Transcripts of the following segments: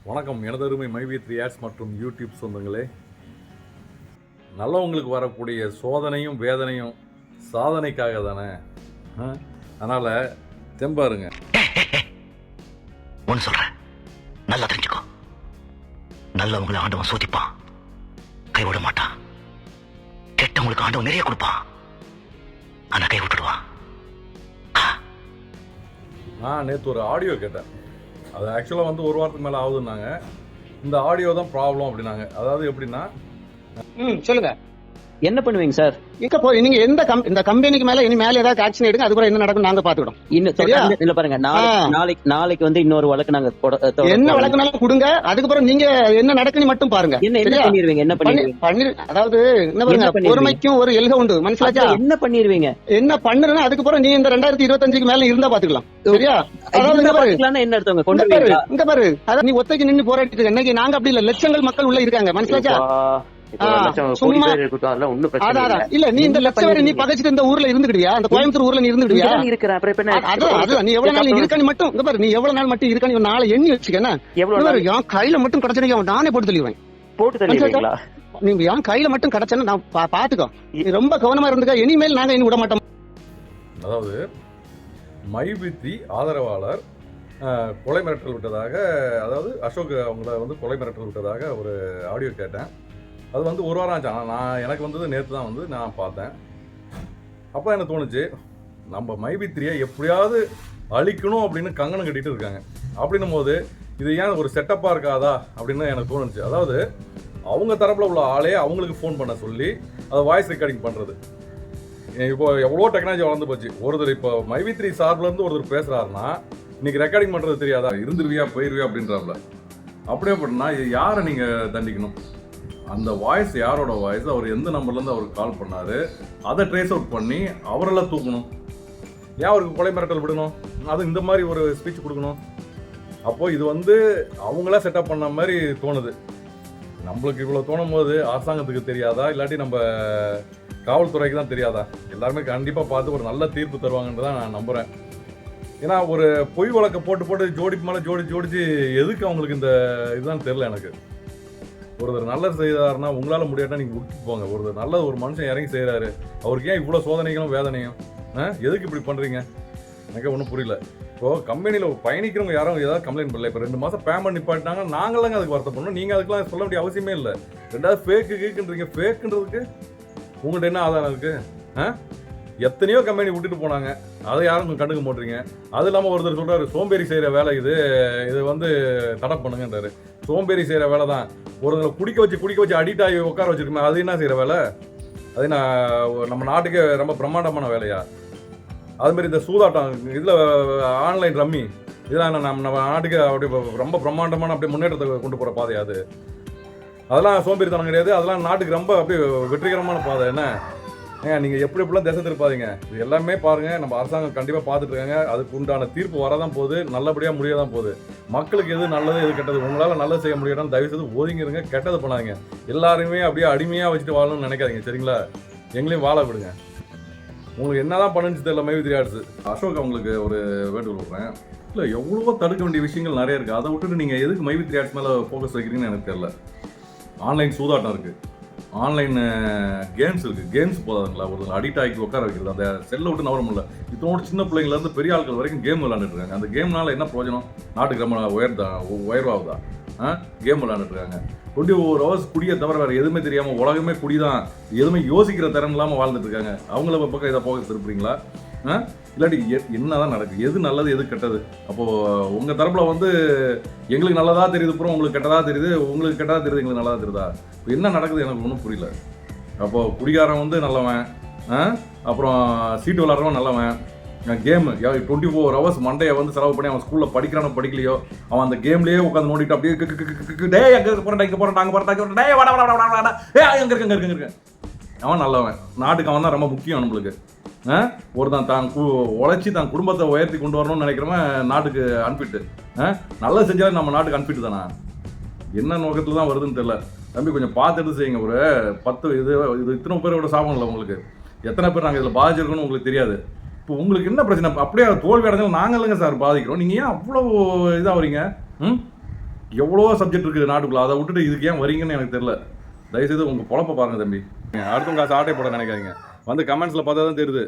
வணக்கம் எனதருமை மைவி3 ஆட்ஸ் மற்றும் யூடியூப் சொந்தங்களே. நல்லவங்களுக்கு வரக்கூடிய சோதனையும் வேதனையும் சாதனைக்காக தானே. அதனால் தெம்பாருங்க. ஒன்று சொல்கிறேன், நல்லா தெரிஞ்சுக்கோ. நல்லவங்களை ஆண்டவன் சோதிப்பான், கைவிட மாட்டான். கெட்டவங்களுக்கு ஆண்டவன் நிறைய கொடுப்பான், ஆனால் கை விட்டுடுவான். நான் நேற்று ஒரு ஆடியோ கேட்டேன். அது ஆக்சுவலாக வந்து ஒரு வாரத்துக்கு மேலே ஆகுதுன்னாங்க. இந்த ஆடியோ தான் ப்ராப்ளம் அப்படின்னாங்க. அதாவது எப்படின்னா, சொல்லுங்க, என்ன பண்ணுவீங்க சார்? இங்க போய் நீங்க இந்த கம்பெனிக்கு மேல இனி மேல ஏதாவது ஆக்ஷன் எடுங்க. அதுக்கப்புறம் என்ன நடக்கும் நாங்க பாத்துக்கிடும். இன்னும் தொடர்ந்து இல்ல பாருங்க, நாளைக்கு வந்து இன்னொரு வழக்கு நாங்க என்ன வழக்குனாலும் கொடுங்க. அதுக்கப்புறம் நீங்க என்ன நடக்குன்னு மட்டும் பாருங்க. என்ன பண்ணிடுவீங்க? என்ன பண்ணுவீங்க? அதாவது என்ன பாருங்க, பொறுமைக்கும் ஒரு எல்கை உண்டு. மனசிலாச்சா? என்ன பண்ணிடுவீங்க? என்ன பண்ணுறேன்னா அதுக்கப்புறம் நீ இந்த 2025க்கு மேல இருந்தா பாத்துக்கலாம். சரியா? அதாவது என்ன எடுத்தவங்க கொண்டு இங்க பாரு, அதாவது நீ ஒத்தைக்கு நின்று போராடிட்டு இருக்க. இன்னைக்கு நாங்க அப்படி இல்ல, லட்சங்கள் மக்கள் உள்ள இருக்காங்க. மனசிலாச்சா? இல்ல நீ இந்த லட்சம் வரை நீ பகச்சிட்டு இந்த ஊர்ல இருந்துக்கிட்டியா? அந்த கோயம்புத்தூர் ஊர்ல நீ இருந்துக்கிட்டியா? அதான் நீ எவ்வளவு நாள் இருக்கானு மட்டும் இங்க பாரு, நீ எவ்வளவு நாள் மட்டும் இருக்கானு நாளை எண்ணி வச்சுக்கேன். என் கையில மட்டும் கிடைச்சா நானே போட்டு தெளிவேன். நீங்க என் கையில மட்டும் கிடைச்சேன்னு நான் பாத்துக்கோ. நீ ரொம்ப கவனமா இருந்துக்க. இனிமேல் நாங்க இனி விட மாட்டோம். அதாவது மைவி3 ஆதரவாளர் கொலை மிரட்டல் விட்டதாக, அதாவது அசோக் அவங்கள வந்து கொலை மிரட்டல் விட்டதாக ஒரு ஆடியோ கேட்டேன். அது வந்து ஒரு வாரம் ஆச்சு. ஆனால் எனக்கு வந்தது நேற்று தான் வந்து நான் பார்த்தேன். அப்போ எனக்கு தோணுச்சு, நம்ம மைவி3 எப்படியாவது அழிக்கணும் அப்படின்னு கங்கணம் கட்டிட்டு இருக்காங்க. அப்படின்னும் போது இது ஏன் ஒரு செட்டப்பாக இருக்காதா அப்படின்னு எனக்கு தோணுச்சு. அதாவது அவங்க தரப்பில் உள்ள ஆளே அவங்களுக்கு ஃபோன் பண்ண சொல்லி அதை வாய்ஸ் ரெக்கார்டிங் பண்ணுறது. இப்போ எவ்வளோ டெக்னாலஜி வளர்ந்து போச்சு. ஒருத்தர் இப்போ மைவி3 சார்பிலேருந்து ஒருத்தர் பேசுகிறாருன்னா இன்னைக்கு ரெக்கார்டிங் பண்ணுறது தெரியாதா? இருந்துருவியா போயிருவியா அப்படின்றாப்புல. அப்படியே பண்ணா இது யாரை நீங்கள் தண்டிக்கணும்? அந்த வாய்ஸ் யாரோட வாய்ஸ், அவர் எந்த நம்பர்லேருந்து அவருக்கு கால் பண்ணார், அதை ட்ரேஸ் அவுட் பண்ணி அவரெல்லாம் தூக்கணும். ஏன் அவருக்கு கொலை மிரட்டல் விடணும்? அது இந்த மாதிரி ஒரு ஸ்பீச் கொடுக்கணும். அப்போது இது வந்து அவங்களா செட்டப் பண்ண மாதிரி தோணுது. நம்மளுக்கு இவ்வளோ தோணும் போது அரசாங்கத்துக்கு தெரியாதா, இல்லாட்டி நம்ம காவல்துறைக்கு தான் தெரியாதா? எல்லாருமே கண்டிப்பாக பார்த்து ஒரு நல்ல தீர்ப்பு தருவாங்கன்னு தான் நான் நம்புகிறேன். ஏன்னா ஒரு பொய் வழக்கை போட்டு ஜோடிப்பு மேலே ஜோடிச்சு எதுக்கு அவங்களுக்கு இந்த இதுதான் தெரில எனக்கு. ஒருத்தர் நல்லது செய்தாருன்னா உங்களால் முடியாட்டா நீங்கள் விட்டுட்டு போங்க. ஒருத்தர் நல்லது ஒரு மனுஷன் இறங்கி செய்கிறாரு, அவருக்கு ஏன் இவ்வளோ சோதனைகளும் வேதனையும்? எதுக்கு இப்படி பண்ணுறீங்க? எனக்கு ஒன்றும் புரியல. இப்போது கம்பெனியில் பயணிக்கிறவங்க யாரும் ஏதாவது கம்ப்ளைண்ட் பண்ணல. இப்போ 2 மாதம் பேமெண்ட் நிப்பாட்டினாங்க, நாங்களாங்க அதுக்கு வருத்தப்படணும். நீங்கள் அதுக்கெலாம் சொல்ல வேண்டிய அவசியமே இல்லை. ரெண்டாவது ஃபேக்குன்றீங்க. ஃபேக்குன்றதுக்கு உங்கள்கிட்ட என்ன ஆதாரம் இருக்குது? எத்தனையோ கம்பெனி விட்டுட்டு போனாங்க, அதை யாரும் கண்டுக்க மாட்டீங்க. அது இல்லாமல் ஒருத்தர் சொல்கிறாரு, சோம்பேறி செய்கிற வேலை இது வந்து தடை பண்ணுங்கன்றாரு. சோம்பேறி செய்கிற வேலை தான். ஒருத்தரை குடிக்க வச்சு அடிக்ட் ஆகி உட்கார வச்சுருக்கோமே, அது என்ன செய்கிற வேலை? அது நம்ம நாட்டுக்கு ரொம்ப பிரம்மாண்டமான வேலையா? அதுமாரி இந்த சூதாட்டம், இதில் ஆன்லைன் ரம்மி, இதெல்லாம் நம்ம நாட்டுக்கு அப்படி ரொம்ப பிரம்மாண்டமான அப்படியே முன்னேற்றத்தை கொண்டு போகிற பாதை. அதெல்லாம் சோம்பேறித்தனம் கிடையாது. அதெல்லாம் நாட்டுக்கு ரொம்ப அப்படியே வெற்றிகரமான பாதை. என்ன நீங்கள் எப்படிலாம் திசை திருப்பாதீங்க. இது எல்லாமே பாருங்கள், நம்ம அரசாங்கம் கண்டிப்பாக பார்த்துட்டு இருக்காங்க. அதுக்கு உண்டான தீர்ப்பு வரதான் போகுது, நல்லபடியாக முடிய தான் போகுது. மக்களுக்கு எது நல்லது எது கெட்டது, உங்களால் நல்லது செய்ய முடியாதுன்னு தயவுசெய்து ஒதுங்கிருங்க. கெட்டது பண்ணாதீங்க. எல்லாருமே அப்படியே அடிமையாக வச்சுட்டு வாழணும்னு நினைக்காதீங்க. சரிங்களா? எங்களையும் வாழ விடுங்க. உங்களுக்கு என்ன தான் பண்ணுச்சு தெரியல மைவி3 ஆட்ஸ். அசோக் அவங்களுக்கு ஒரு வேண்டுகோள் விடுறேன். இல்லை, எவ்வளவோ தடுக்க வேண்டிய விஷயங்கள் நிறைய இருக்குது. அதை விட்டுட்டு நீங்கள் எதுக்கு மைவி3 ஆட்ஸ் மேலே ஃபோக்கஸ் வைக்கிறீங்கன்னு எனக்கு தெரியல. ஆன்லைன் சூதாட்டம் இருக்குது, ஆன்லைன் கேம்ஸ் இருக்குது. கேம்ஸ் போதாதுங்களா? ஒரு அடிக்ட் ஆகி உட்கார வைக்கிறது, அந்த செல்லை விட்டு நவர முடியல. இதோட சின்ன பிள்ளைங்கள்லேருந்து பெரிய ஆட்கள் வரைக்கும் கேம் விளையாண்டுட்டு இருக்காங்க. அந்த கேம்னால என்ன பிரயோஜனம்? நாட்டுக்கு ரொம்ப உயர்வாகுதா? கேம் விளையாண்டுட்டு இருக்காங்க. 24 hours குடியை தவிர வேறு எதுவுமே தெரியாமல், உலகமே குடிதான், எதுவுமே யோசிக்கிற திறன் இல்லாமல் வாழ்ந்துட்டு இருக்காங்க. அவங்கள பக்கம் இதை போக திருப்புறீங்களா? இல்லாட்டி என்னதான் நடக்குது? எது நல்லது எது கெட்டது? அப்போது உங்கள் தரப்பில் வந்து எங்களுக்கு நல்லதாக தெரியுது, அப்புறம் உங்களுக்கு கெட்டதாக தெரியுது, உங்களுக்கு கெட்டதாக தெரியுது, எங்களுக்கு நல்லதாக தெரியுதா? இப்போ என்ன நடக்குது எனக்கு ஒன்றும் புரியல. அப்போது குடிகாரன் வந்து நல்லவன், அப்புறம் சீட்டு விளாட்றவன் நல்லவன். கேமு 24 hours மண்டையை வந்து செலவு பண்ணி அவன் ஸ்கூலில் படிக்கிறானோ படிக்கலையோ, அவன் அந்த கேம்லேயே உட்காந்து நோண்டிட்டு அப்படியே டே அங்கே போகிறேன் இங்கே போகிறேன் அங்கே போகிறேன் டே வாடா அங்கே இருக்கேன். அவன் நல்லவன். நாட்டுக்கு அவன் தான் ரொம்ப முக்கியம் நம்மளுக்கு. ஒருத்தன் தான் உழைச்சி தான் குடும்பத்தை உயர்த்தி கொண்டு வரணும்னு நினைக்கிறவன் நாட்டுக்கு அன்ஃபிட்டு. நல்லது செஞ்சாலும் நம்ம நாட்டுக்கு அன்ஃபிட்டு தானே? என்ன நோக்கத்தில் தான் வருதுன்னு தெரியல. தம்பி கொஞ்சம் பார்த்துட்டு செய்யுங்க. ஒரு 10 இது இத்தனை பேரோட சாபம் இல்லை உங்களுக்கு. எத்தனை பேர் நாங்கள் இதில் பாதிச்சிருக்கோன்னு உங்களுக்கு தெரியாது. இப்போ உங்களுக்கு என்ன பிரச்சனை? அப்படியே தோல்வி அடைஞ்சாலும் நாங்கள் இல்லைங்க சார் பாதிக்கிறோம். நீங்கள் ஏன் அவ்வளோ இதாக வரீங்க? எவ்வளோ சப்ஜெக்ட் இருக்குது நாட்டுக்குள்ள, அதை விட்டுட்டு இதுக்கு ஏன் வரீங்கன்னு எனக்கு தெரியல. தயவுசெய்து உங்கள் பொழப்ப பாருங்க தம்பி. அடுத்தவங்க காசு ஆட்டை போட நினைக்காதீங்க. வந்து கமெண்ட்ஸில் பார்த்தா தான் தெரியுது.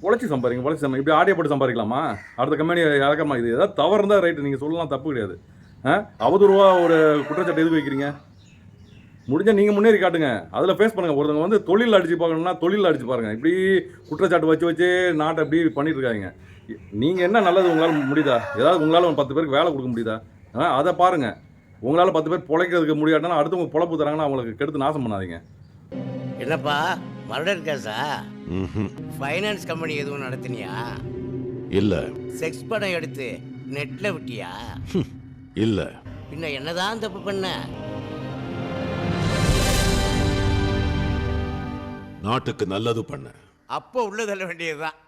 உழைச்சி சம்பாதிங்க. இப்படி ஆடியோ போட்டு சம்பாதிக்கலாமா? அடுத்த கம்பெனி இறக்கமா? இது ஏதாவது தவறு இருந்தால் ரைட்டு, நீங்கள் சொல்லலாம், தப்பு கிடையாது. அவதூறுவா ஒரு குற்றச்சாட்டு எதுக்கு வைக்கிறீங்க? முடிஞ்சால் நீங்கள் முன்னேறி காட்டுங்க, அதில் ஃபேஸ் பண்ணுங்கள். ஒருத்தவங்க வந்து தொழில் அடிச்சு பார்க்கணும்னா தொழில் அடிச்சு பாருங்கள். இப்படி குற்றச்சாட்டு வச்சு நாட்டை இப்படி பண்ணிட்டு இருக்காங்க. நீங்கள் என்ன நல்லது உங்களால் முடியுதா? ஏதாவது உங்களால் ஒரு 10 பேருக்கு வேலை கொடுக்க முடியுதா? அதை பாருங்கள். உங்களால் 10 பேர் பிழைக்கிறதுக்கு முடியாட்டாலும் அடுத்தவங்க பொழப்பு தராங்கன்னா அவங்களுக்கு கெடுத்து நாசம் பண்ணாதீங்க. என்னப்பா மர்டர் கேஸா? ஃபைனான்ஸ் கம்பெனி எதுவும் நடத்தினியா? இல்ல. செக்ஸ் படம் எடுத்து நெட்ல விட்டியா? இல்ல. பின்ன என்னதான் தப்பு பண்ண? நாட்டுக்கு நல்லது பண்ண. அப்போ உள்ள தள்ள வேண்டியதுதான்.